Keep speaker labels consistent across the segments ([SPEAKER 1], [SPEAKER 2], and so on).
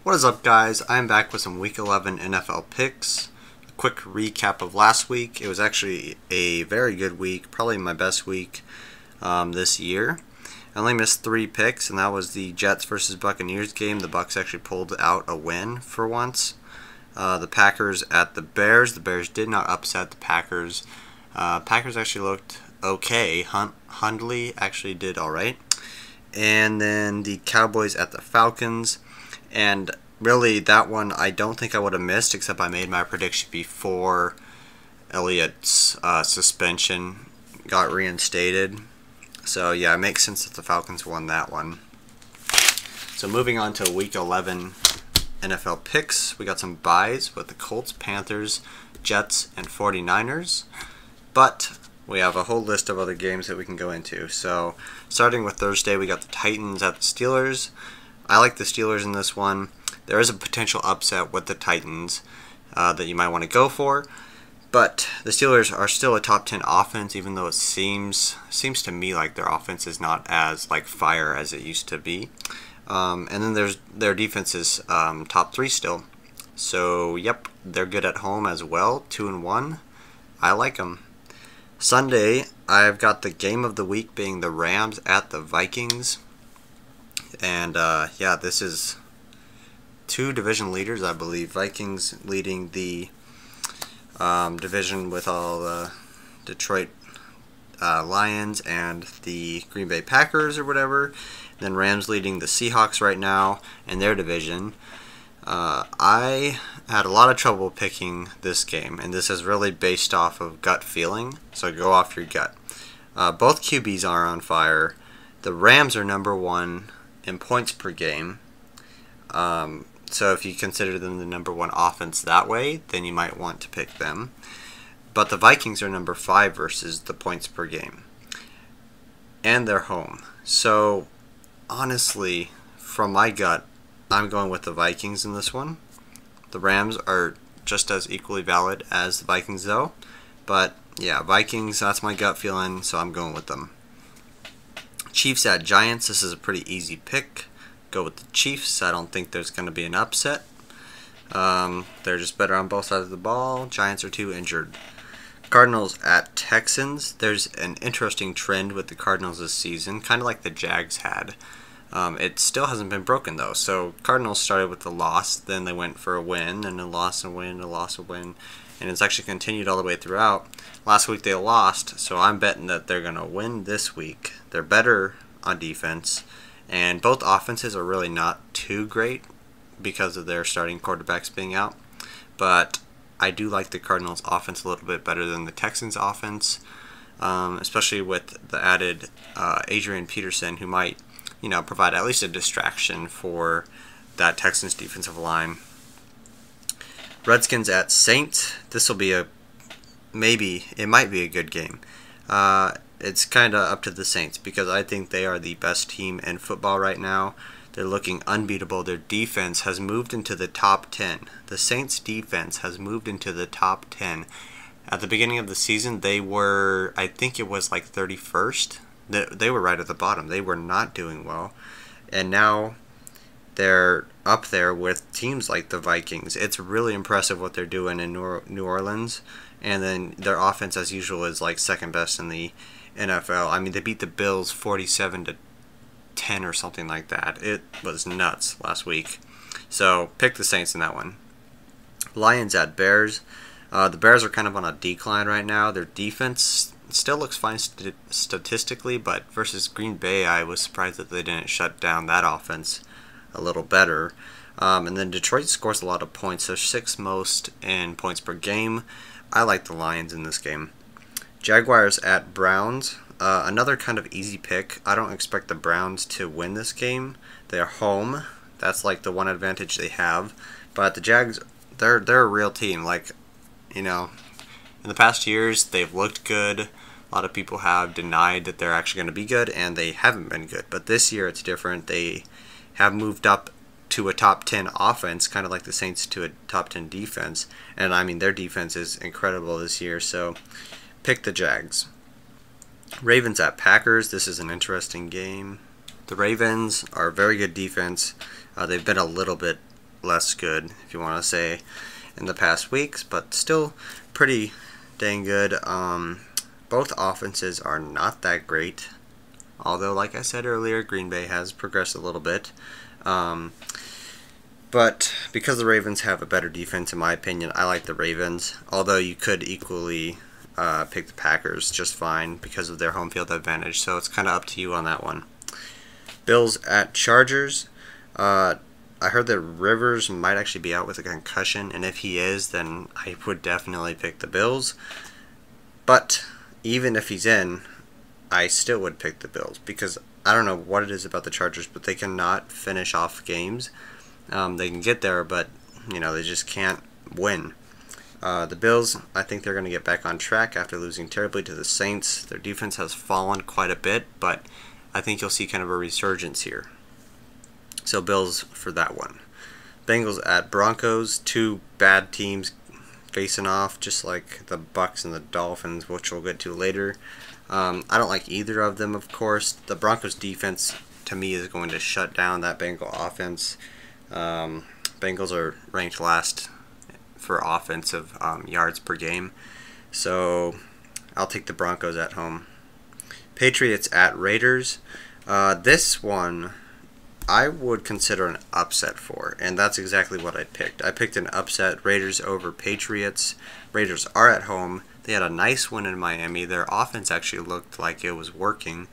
[SPEAKER 1] What is up, guys? I'm back with some Week 11 NFL picks. A quick recap of last week. It was actually a very good week, probably my best week this year. I only missed 3 picks, and that was the Jets versus Buccaneers game. The Bucs actually pulled out a win for once. The Packers at the Bears. The Bears did not upset the Packers. Packers actually looked okay. Hundley actually did alright. And then the Cowboys at the Falcons. And really, that one I don't think I would have missed, except I made my prediction before Elliott's suspension got reinstated. So yeah, it makes sense that the Falcons won that one. So moving on to Week 11 NFL picks, we got some buys with the Colts, Panthers, Jets, and 49ers. But we have a whole list of other games that we can go into. So starting with Thursday, we got the Titans at the Steelers. I like the Steelers in this one. There is a potential upset with the Titans that you might want to go for. But the Steelers are still a top 10 offense, even though it seems to me like their offense is not as like fire as it used to be. And then their defense is top 3 still. So yep, they're good at home as well, 2-1. I like them. Sunday, I've got the game of the week being the Rams at the Vikings. And yeah, this is 2 division leaders, I believe. Vikings leading the division with all the Detroit Lions and the Green Bay Packers or whatever. Then Rams leading the Seahawks right now in their division. I had a lot of trouble picking this game, and this is really based off of gut feeling, so go off your gut. Both QBs are on fire. The Rams are number 1 in points per game. So if you consider them the number 1 offense that way, then you might want to pick them. But the Vikings are number 5 versus the points per game. And they're home. So honestly, from my gut, I'm going with the Vikings in this one. The Rams are just as equally valid as the Vikings though. But yeah, Vikings, that's my gut feeling, so I'm going with them. Chiefs at Giants, this is a pretty easy pick. Go with the Chiefs. I don't think there's going to be an upset. They're just better on both sides of the ball. Giants are too injured. Cardinals at Texans. There's an interesting trend with the Cardinals this season, kind of like the Jags had. It still hasn't been broken though. So Cardinals started with the loss, then they went for a win, and a loss, a win, a loss, a win. And it's actually continued all the way throughout. Last week they lost, so I'm betting that they're going to win this week. They're better on defense, and both offenses are really not too great because of their starting quarterbacks being out. But I do like the Cardinals' offense a little bit better than the Texans' offense, especially with the added Adrian Peterson, who might, provide at least a distraction for that Texans defensive line. Redskins at Saints. This will be it might be a good game. It's kind of up to the Saints because I think they are the best team in football right now. They're looking unbeatable. Their defense has moved into the top 10. The Saints defense has moved into the top 10. At the beginning of the season, they were, I think it was like 31st. They were right at the bottom. They were not doing well. And now they're up there with teams like the Vikings. It's really impressive what they're doing in New Orleans. And then their offense, as usual, is like second best in the NFL. I mean, they beat the Bills 47-10 or something like that. It was nuts last week. So pick the Saints in that one. Lions at Bears. The Bears are kind of on a decline right now. Their defense still looks fine statistically, but versus Green Bay, I was surprised that they didn't shut down that offense a little better. And then Detroit scores a lot of points. They're 6th most in points per game. I like the Lions in this game. Jaguars at Browns. Another kind of easy pick. I don't expect the Browns to win this game. They're home. That's like the one advantage they have. But the Jags, they're a real team. Like, in the past years, they've looked good. A lot of people have denied that they're actually going to be good, and they haven't been good. But this year, it's different. They have moved up to a top 10 offense, kind of like the Saints to a top 10 defense. And I mean, their defense is incredible this year, so pick the Jags. Ravens at Packers. This is an interesting game. The Ravens are a very good defense. They've been a little bit less good, if you want to say, in the past weeks, but still pretty dang good. Both offenses are not that great, although, like I said earlier, Green Bay has progressed a little bit. But because the Ravens have a better defense, in my opinion, I like the Ravens, although you could equally pick the Packers just fine because of their home field advantage, so it's kind of up to you on that one. Bills at Chargers. I heard that Rivers might actually be out with a concussion, and if he is, then I would definitely pick the Bills. But even if he's in, I still would pick the Bills because I don't know what it is about the Chargers, but they cannot finish off games. They can get there, but they just can't win. The Bills, I think they're going to get back on track after losing terribly to the Saints. Their defense has fallen quite a bit, but I think you'll see kind of a resurgence here. So Bills for that one. Bengals at Broncos, two bad teams facing off, just like the Bucs and the Dolphins, which we'll get to later. I don't like either of them, of course. The Broncos defense, to me, is going to shut down that Bengal offense. Bengals are ranked last for offensive yards per game, so I'll take the Broncos at home. Patriots at Raiders. This one I would consider an upset for, and that's exactly what I picked. I picked an upset, Raiders over Patriots. Raiders are at home. They had a nice win in Miami. Their offense actually looked like it was working,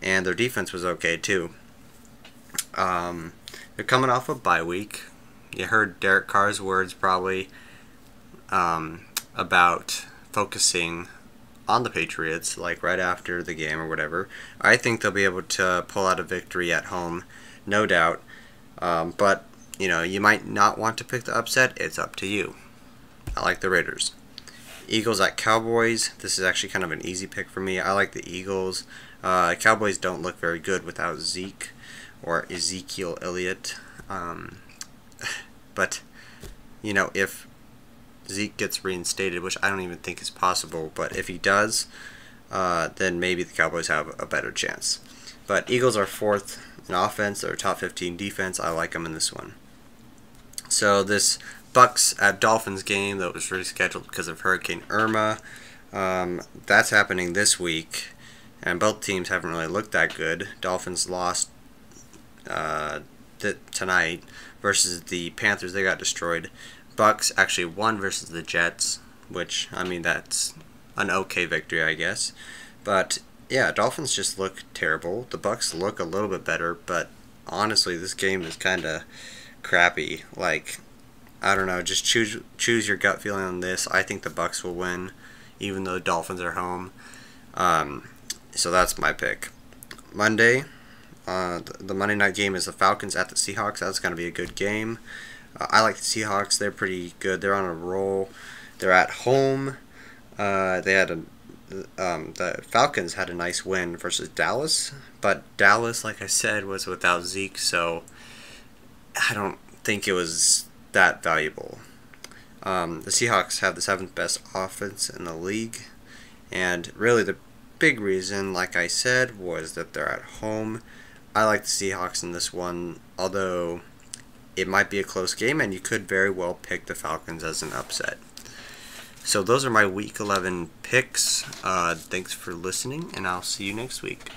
[SPEAKER 1] and their defense was okay too. They're coming off a bye week. You heard Derek Carr's words probably about focusing on the Patriots, like right after the game or whatever. I think they'll be able to pull out a victory at home, no doubt. But you might not want to pick the upset. It's up to you. I like the Raiders. Eagles at Cowboys. This is actually kind of an easy pick for me. I like the Eagles. Cowboys don't look very good without Zeke or Ezekiel Elliott. But if Zeke gets reinstated, which I don't even think is possible, but if he does, then maybe the Cowboys have a better chance. But Eagles are fourth in offense. They're top 15 defense. I like them in this one. So this Bucs at Dolphins game that was rescheduled because of Hurricane Irma, that's happening this week, and both teams haven't really looked that good. Dolphins lost tonight versus the Panthers. They got destroyed. Bucs actually won versus the Jets, which, that's an okay victory, I guess. But yeah, Dolphins just look terrible. The Bucs look a little bit better, but honestly, this game is kind of crappy. Like, I don't know, just choose your gut feeling on this. I think the Bucs will win, even though the Dolphins are home. So that's my pick. Monday, the Monday night game is the Falcons at the Seahawks. That's going to be a good game. I like the Seahawks. They're pretty good. They're on a roll. They're at home. The Falcons had a nice win versus Dallas, but Dallas, like I said, was without Zeke, so I don't think it was that valuable. The Seahawks have the 7th best offense in the league, and really the big reason, like I said, was that they're at home. I like the Seahawks in this one, although it might be a close game, and you could very well pick the Falcons as an upset. So those are my Week 11 picks. Thanks for listening, and I'll see you next week.